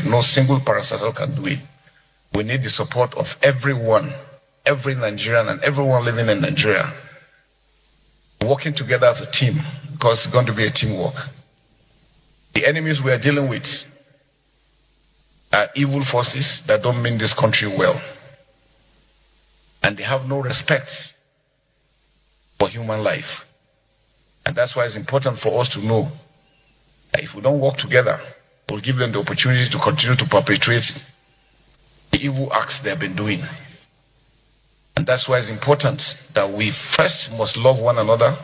No single parastatal can do it. We need the support of everyone, every Nigerian and everyone living in Nigeria, working together as a team, because it's going to be a teamwork. The enemies we are dealing with are evil forces that don't mean this country well. And they have no respect for human life. And that's why it's important for us to know that if we don't work together, we'll give them the opportunity to continue to perpetrate the evil acts they have been doing. And that's why it's important that we first must love one another,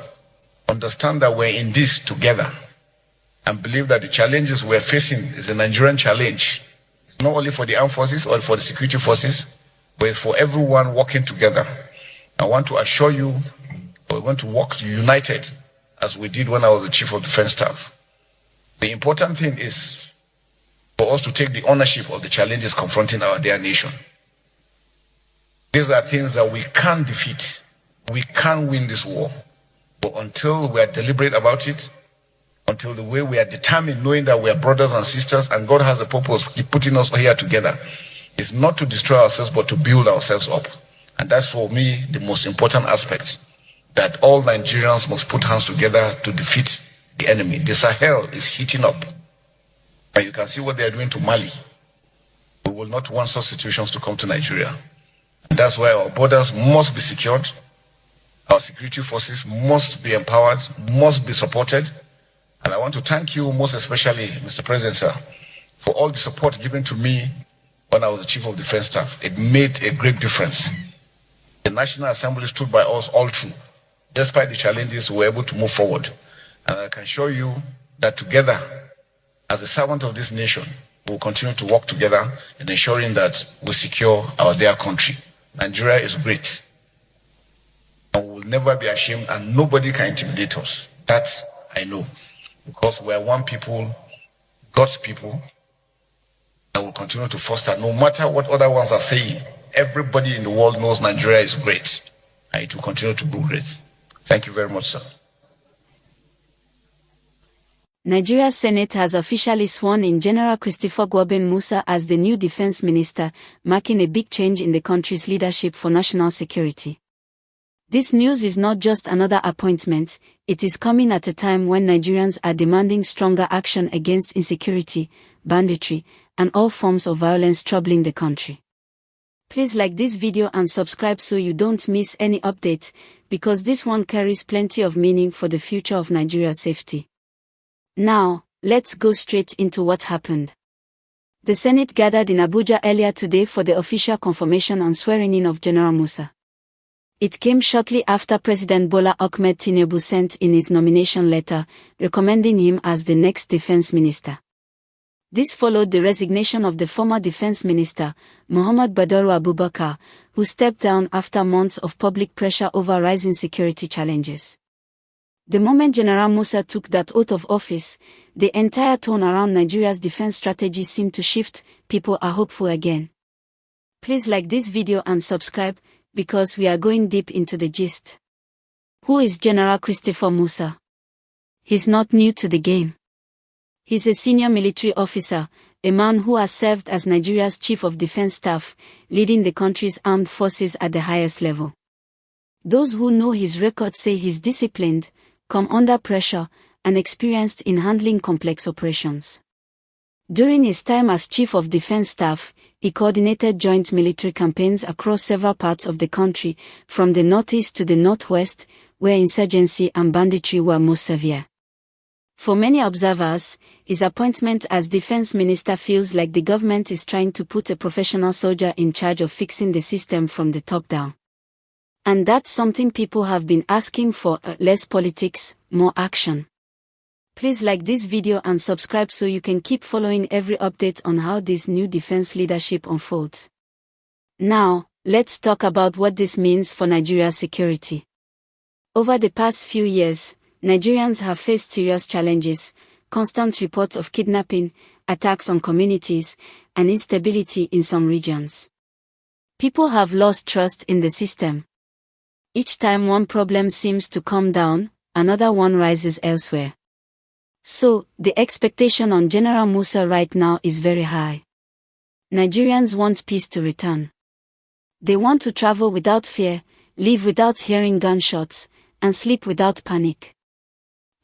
understand that we're in this together, and believe that the challenges we're facing is a Nigerian challenge. It's not only for the armed forces or for the security forces, but it's for everyone working together. I want to assure you we're going to work united as we did when I was the Chief of Defense Staff. The important thing is for us to take the ownership of the challenges confronting our dear nation. These are things that we can't defeat. We can't win this war. But until we are deliberate about it, until the way we are determined, knowing that we are brothers and sisters and God has a purpose, He's putting us here together, it's not to destroy ourselves, but to build ourselves up. And that's for me the most important aspect, that all Nigerians must put hands together to defeat the enemy. The Sahel is heating up. And you can see what they are doing to Mali. We will not want such situations to come to Nigeria. And that's why our borders must be secured. Our security forces must be empowered, must be supported. And I want to thank you most especially, Mr. President, sir, for all the support given to me when I was the Chief of Defense Staff. It made a great difference. The National Assembly stood by us all through. Despite the challenges, we were able to move forward. And I can assure you that together, as a servant of this nation, we will continue to work together in ensuring that we secure our dear country. Nigeria is great. And we will never be ashamed, and nobody can intimidate us. That I know. Because we are one people, God's people, that will continue to foster, no matter what other ones are saying. Everybody in the world knows Nigeria is great, and it will continue to be great. Thank you very much, sir. Nigeria's Senate has officially sworn in General Christopher Gwabin Musa as the new defense minister, marking a big change in the country's leadership for national security. This news is not just another appointment, it is coming at a time when Nigerians are demanding stronger action against insecurity, banditry, and all forms of violence troubling the country. Please like this video and subscribe so you don't miss any updates, because this one carries plenty of meaning for the future of Nigeria's safety. Now, let's go straight into what happened. The Senate gathered in Abuja earlier today for the official confirmation and swearing-in of General Musa. It came shortly after President Bola Ahmed Tinubu sent in his nomination letter, recommending him as the next defense minister. This followed the resignation of the former defense minister, Muhammad Badaru Abubakar, who stepped down after months of public pressure over rising security challenges. The moment General Musa took that oath of office, the entire tone around Nigeria's defense strategy seemed to shift. People are hopeful again. Please like this video and subscribe, because we are going deep into the gist. Who is General Christopher Musa? He's not new to the game. He's a senior military officer, a man who has served as Nigeria's Chief of Defense Staff, leading the country's armed forces at the highest level. Those who know his record say he's disciplined, come under pressure, and experienced in handling complex operations. During his time as Chief of Defense Staff, he coordinated joint military campaigns across several parts of the country, from the northeast to the northwest, where insurgency and banditry were most severe. For many observers, his appointment as defense minister feels like the government is trying to put a professional soldier in charge of fixing the system from the top down. And that's something people have been asking for: less politics, more action. Please like this video and subscribe so you can keep following every update on how this new defense leadership unfolds. Now, let's talk about what this means for Nigeria's security. Over the past few years, Nigerians have faced serious challenges: constant reports of kidnapping, attacks on communities, and instability in some regions. People have lost trust in the system. Each time one problem seems to calm down, another one rises elsewhere. So, the expectation on General Musa right now is very high. Nigerians want peace to return. They want to travel without fear, live without hearing gunshots, and sleep without panic.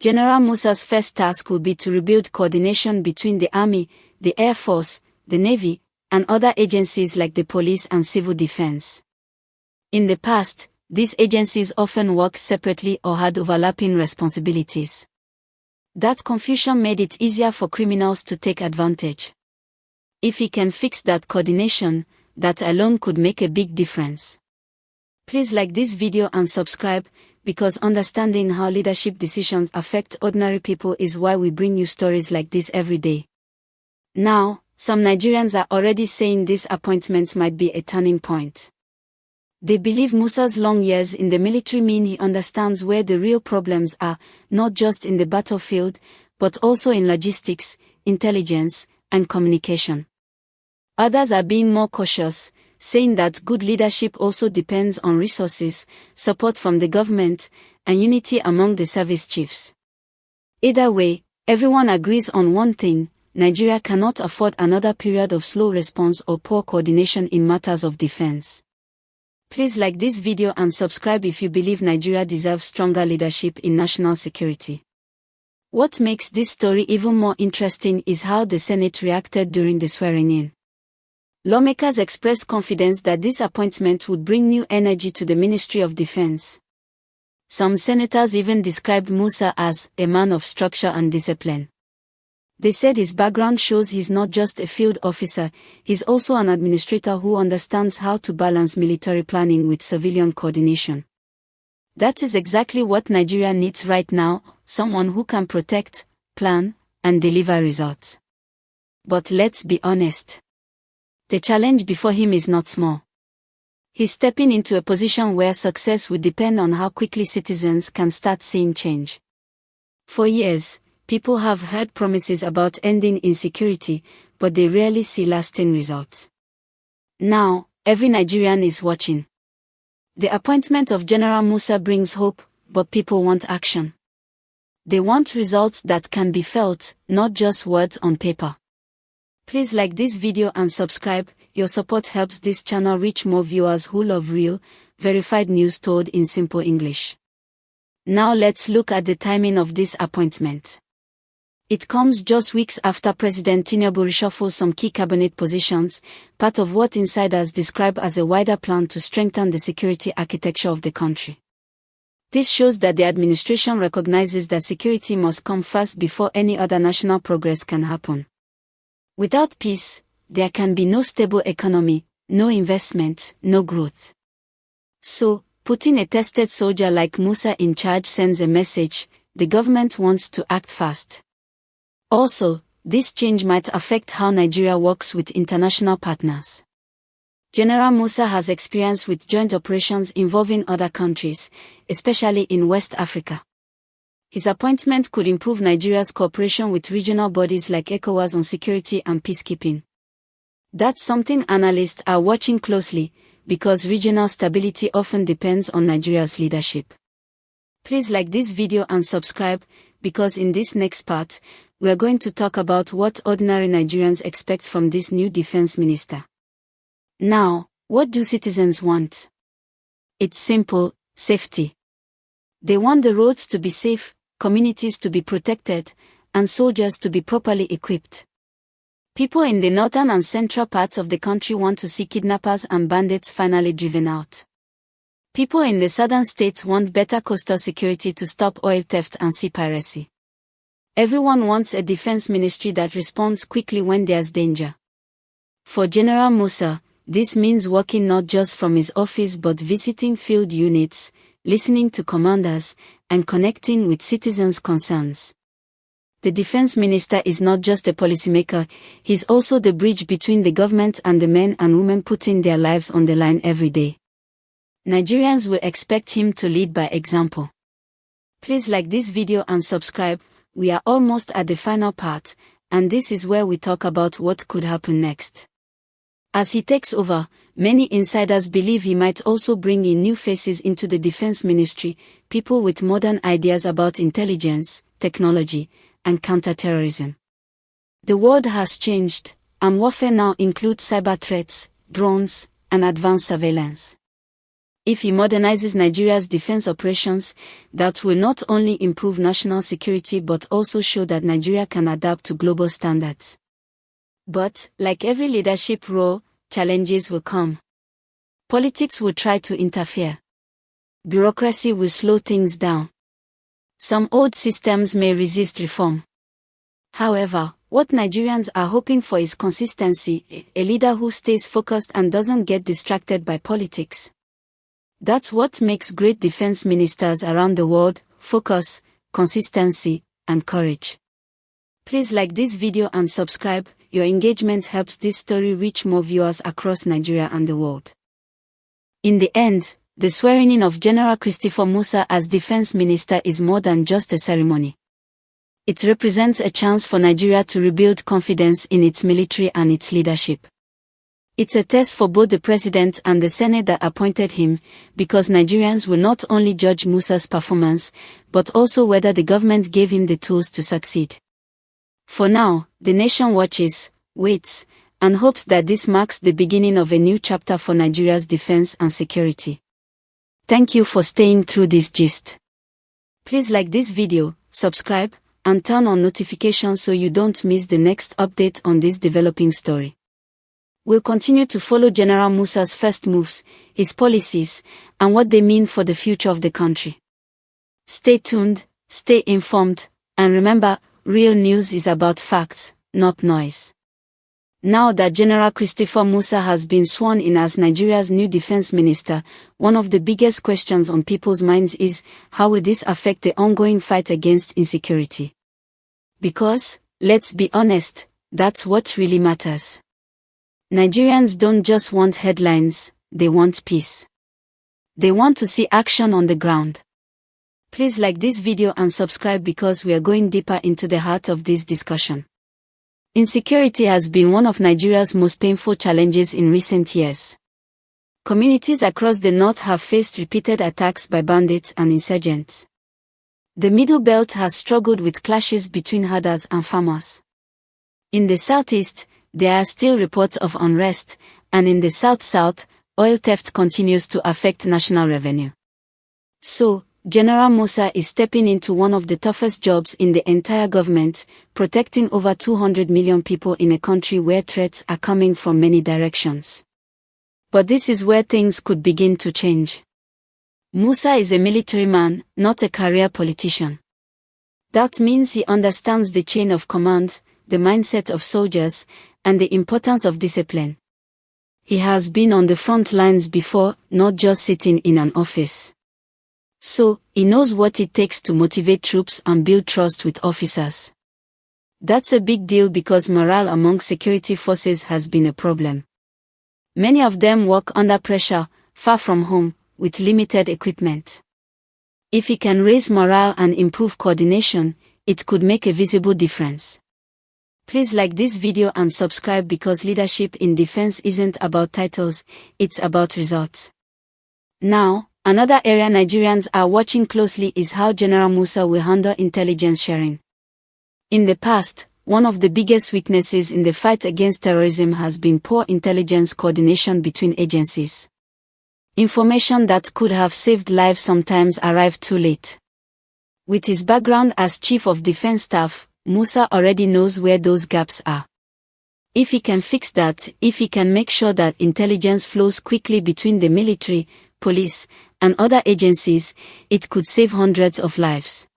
General Musa's first task will be to rebuild coordination between the Army, the Air Force, the Navy, and other agencies like the police and civil defense. In the past, these agencies often worked separately or had overlapping responsibilities. That confusion made it easier for criminals to take advantage. If he can fix that coordination, that alone could make a big difference. Please like this video and subscribe, because understanding how leadership decisions affect ordinary people is why we bring you stories like this every day. Now, some Nigerians are already saying this appointment might be a turning point. They believe Musa's long years in the military mean he understands where the real problems are, not just in the battlefield, but also in logistics, intelligence, and communication. Others are being more cautious, saying that good leadership also depends on resources, support from the government, and unity among the service chiefs. Either way, everyone agrees on one thing: Nigeria cannot afford another period of slow response or poor coordination in matters of defense. Please like this video and subscribe if you believe Nigeria deserves stronger leadership in national security. What makes this story even more interesting is how the Senate reacted during the swearing-in. Lawmakers expressed confidence that this appointment would bring new energy to the Ministry of Defense. Some senators even described Musa as a man of structure and discipline. They said his background shows he's not just a field officer, he's also an administrator who understands how to balance military planning with civilian coordination. That is exactly what Nigeria needs right now: someone who can protect, plan, and deliver results. But let's be honest. The challenge before him is not small. He's stepping into a position where success would depend on how quickly citizens can start seeing change. For years, people have heard promises about ending insecurity, but they rarely see lasting results. Now, every Nigerian is watching. The appointment of General Musa brings hope, but people want action. They want results that can be felt, not just words on paper. Please like this video and subscribe. Your support helps this channel reach more viewers who love real, verified news told in simple English. Now let's look at the timing of this appointment. It comes just weeks after President Tinubu reshuffles some key cabinet positions, part of what insiders describe as a wider plan to strengthen the security architecture of the country. This shows that the administration recognizes that security must come first before any other national progress can happen. Without peace, there can be no stable economy, no investment, no growth. So, putting a tested soldier like Musa in charge sends a message: the government wants to act fast. Also, this change might affect how Nigeria works with international partners. General Musa has experience with joint operations involving other countries, especially in West Africa. His appointment could improve Nigeria's cooperation with regional bodies like ECOWAS on security and peacekeeping. That's something analysts are watching closely, because regional stability often depends on Nigeria's leadership. Please like this video and subscribe, because in this next part, we are going to talk about what ordinary Nigerians expect from this new defense minister. Now, what do citizens want? It's simple: safety. They want the roads to be safe, communities to be protected, and soldiers to be properly equipped. People in the northern and central parts of the country want to see kidnappers and bandits finally driven out. People in the southern states want better coastal security to stop oil theft and sea piracy. Everyone wants a defense ministry that responds quickly when there's danger. For General Musa, this means working not just from his office but visiting field units, listening to commanders, and connecting with citizens' concerns. The defense minister is not just a policymaker, he's also the bridge between the government and the men and women putting their lives on the line every day. Nigerians will expect him to lead by example. Please like this video and subscribe. We are almost at the final part, and this is where we talk about what could happen next. As he takes over, many insiders believe he might also bring in new faces into the defense ministry, people with modern ideas about intelligence, technology, and counterterrorism. The world has changed, and warfare now includes cyber threats, drones, and advanced surveillance. If he modernizes Nigeria's defense operations, that will not only improve national security but also show that Nigeria can adapt to global standards. But, like every leadership role, challenges will come. Politics will try to interfere. Bureaucracy will slow things down. Some old systems may resist reform. However, what Nigerians are hoping for is consistency, a leader who stays focused and doesn't get distracted by politics. That's what makes great defense ministers around the world: focus, consistency, and courage. Please like this video and subscribe. Your engagement helps this story reach more viewers across Nigeria and the world. In the end, the swearing-in of General Christopher Musa as defense minister is more than just a ceremony. It represents a chance for Nigeria to rebuild confidence in its military and its leadership. It's a test for both the president and the Senate that appointed him, because Nigerians will not only judge Musa's performance, but also whether the government gave him the tools to succeed. For now, the nation watches, waits, and hopes that this marks the beginning of a new chapter for Nigeria's defense and security. Thank you for staying through this gist. Please like this video, subscribe, and turn on notifications so you don't miss the next update on this developing story. We'll continue to follow General Musa's first moves, his policies, and what they mean for the future of the country. Stay tuned, stay informed, and remember, real news is about facts, not noise. Now that General Christopher Musa has been sworn in as Nigeria's new defense minister, one of the biggest questions on people's minds is, how will this affect the ongoing fight against insecurity? Because, let's be honest, that's what really matters. Nigerians don't just want headlines, they want peace. They want to see action on the ground. Please like this video and subscribe because we are going deeper into the heart of this discussion. Insecurity has been one of Nigeria's most painful challenges in recent years. Communities across the north have faced repeated attacks by bandits and insurgents. The Middle Belt has struggled with clashes between herders and farmers. In the southeast, there are still reports of unrest, and in the south-south, oil theft continues to affect national revenue. So, General Musa is stepping into one of the toughest jobs in the entire government, protecting over 200 million people in a country where threats are coming from many directions. But this is where things could begin to change. Musa is a military man, not a career politician. That means he understands the chain of command, the mindset of soldiers, and the importance of discipline. He has been on the front lines before, not just sitting in an office. So, he knows what it takes to motivate troops and build trust with officers. That's a big deal because morale among security forces has been a problem. Many of them work under pressure, far from home, with limited equipment. If he can raise morale and improve coordination, it could make a visible difference. Please like this video and subscribe because leadership in defense isn't about titles, it's about results. Now, another area Nigerians are watching closely is how General Musa will handle intelligence sharing. In the past, one of the biggest weaknesses in the fight against terrorism has been poor intelligence coordination between agencies. Information that could have saved lives sometimes arrived too late. With his background as Chief of Defense Staff, Musa already knows where those gaps are. If he can fix that, if he can make sure that intelligence flows quickly between the military, police, and other agencies, it could save hundreds of lives.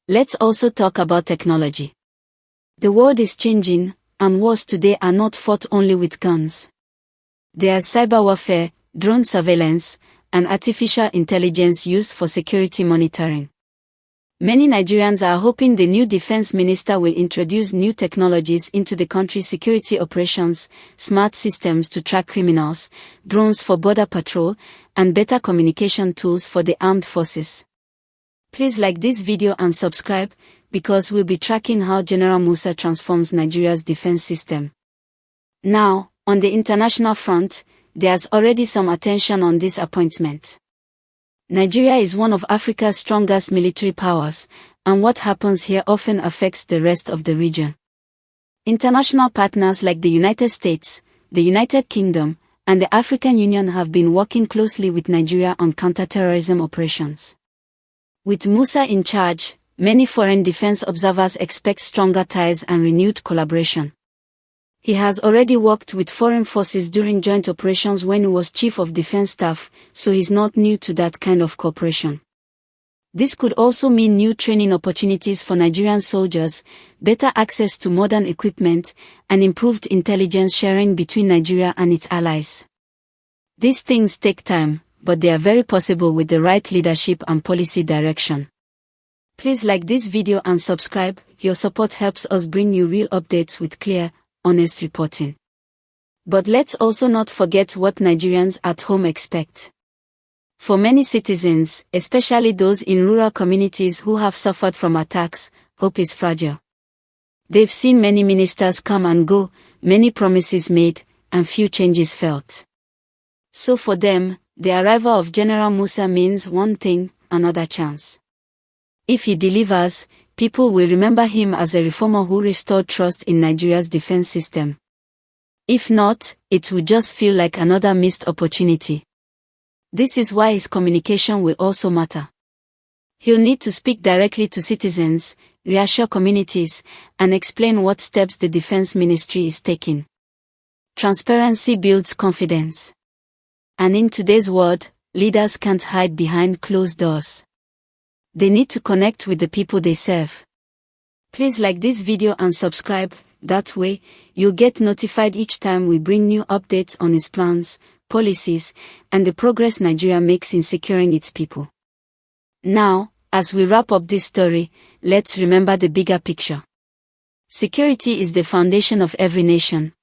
Let's also talk about technology. The world is changing, and wars today are not fought only with guns. There is cyber warfare, drone surveillance, and artificial intelligence used for security monitoring. Many Nigerians are hoping the new defense minister will introduce new technologies into the country's security operations, smart systems to track criminals, drones for border patrol, and better communication tools for the armed forces. Please like this video and subscribe, because we'll be tracking how General Musa transforms Nigeria's defense system. Now, On the international front, there's already some attention on this appointment. Nigeria is one of Africa's strongest military powers, and what happens here often affects the rest of the region. International partners like the United States, the United Kingdom, and the African Union have been working closely with Nigeria on counterterrorism operations. With Musa in charge, many foreign defense observers expect stronger ties and renewed collaboration. He has already worked with foreign forces during joint operations when he was Chief of Defense Staff, so he's not new to that kind of cooperation. This could also mean new training opportunities for Nigerian soldiers, better access to modern equipment, and improved intelligence sharing between Nigeria and its allies. These things take time, but they are very possible with the right leadership and policy direction. Please like this video and subscribe. Your support helps us bring you real updates with clear, honest reporting. But let's also not forget what Nigerians at home expect. For many citizens, especially those in rural communities who have suffered from attacks, hope is fragile. They've seen many ministers come and go, many promises made, and few changes felt. So for them, the arrival of General Musa means one thing: another chance. If he delivers, people will remember him as a reformer who restored trust in Nigeria's defense system. If not, it will just feel like another missed opportunity. This is why his communication will also matter. He'll need to speak directly to citizens, reassure communities, and explain what steps the Defense Ministry is taking. Transparency builds confidence. And in today's world, leaders can't hide behind closed doors. They need to connect with the people they serve. Please like this video and subscribe, that way, you'll get notified each time we bring new updates on his plans, policies, and the progress Nigeria makes in securing its people. Now, as we wrap up this story, let's remember the bigger picture. Security is the foundation of every nation.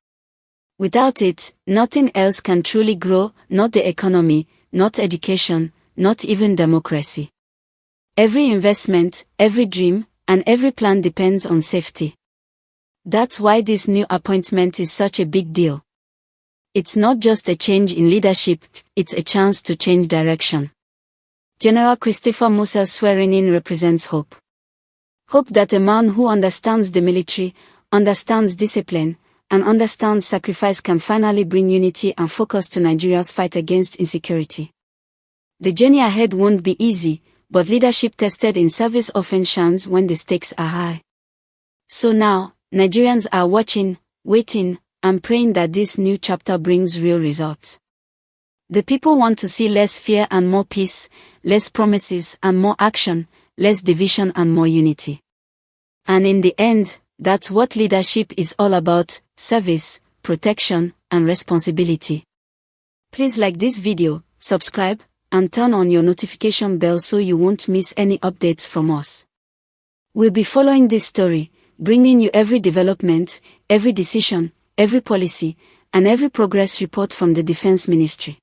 Without it, nothing else can truly grow, not the economy, not education, not even democracy. Every investment, every dream, and every plan depends on safety. That's why this new appointment is such a big deal. It's not just a change in leadership, it's a chance to change direction. General Christopher Musa's swearing-in represents hope. Hope that a man who understands the military, understands discipline, and understands sacrifice can finally bring unity and focus to Nigeria's fight against insecurity. The journey ahead won't be easy, but leadership tested in service often shines when the stakes are high. So now, Nigerians are watching, waiting, and praying that this new chapter brings real results. The people want to see less fear and more peace, less promises and more action, less division and more unity. And in the end, that's what leadership is all about: service, protection, and responsibility. Please like this video, subscribe, and turn on your notification bell so you won't miss any updates from us. We'll be following this story, bringing you every development, every decision, every policy, and every progress report from the Defense Ministry.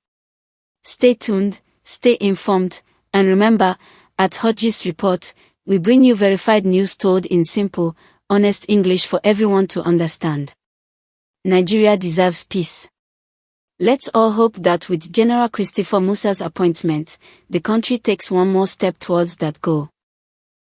Stay tuned, stay informed, and remember, at Hodges Report, we bring you verified news told in simple, honest English for everyone to understand. Nigeria deserves peace. Let's all hope that with General Christopher Musa's appointment, the country takes one more step towards that goal.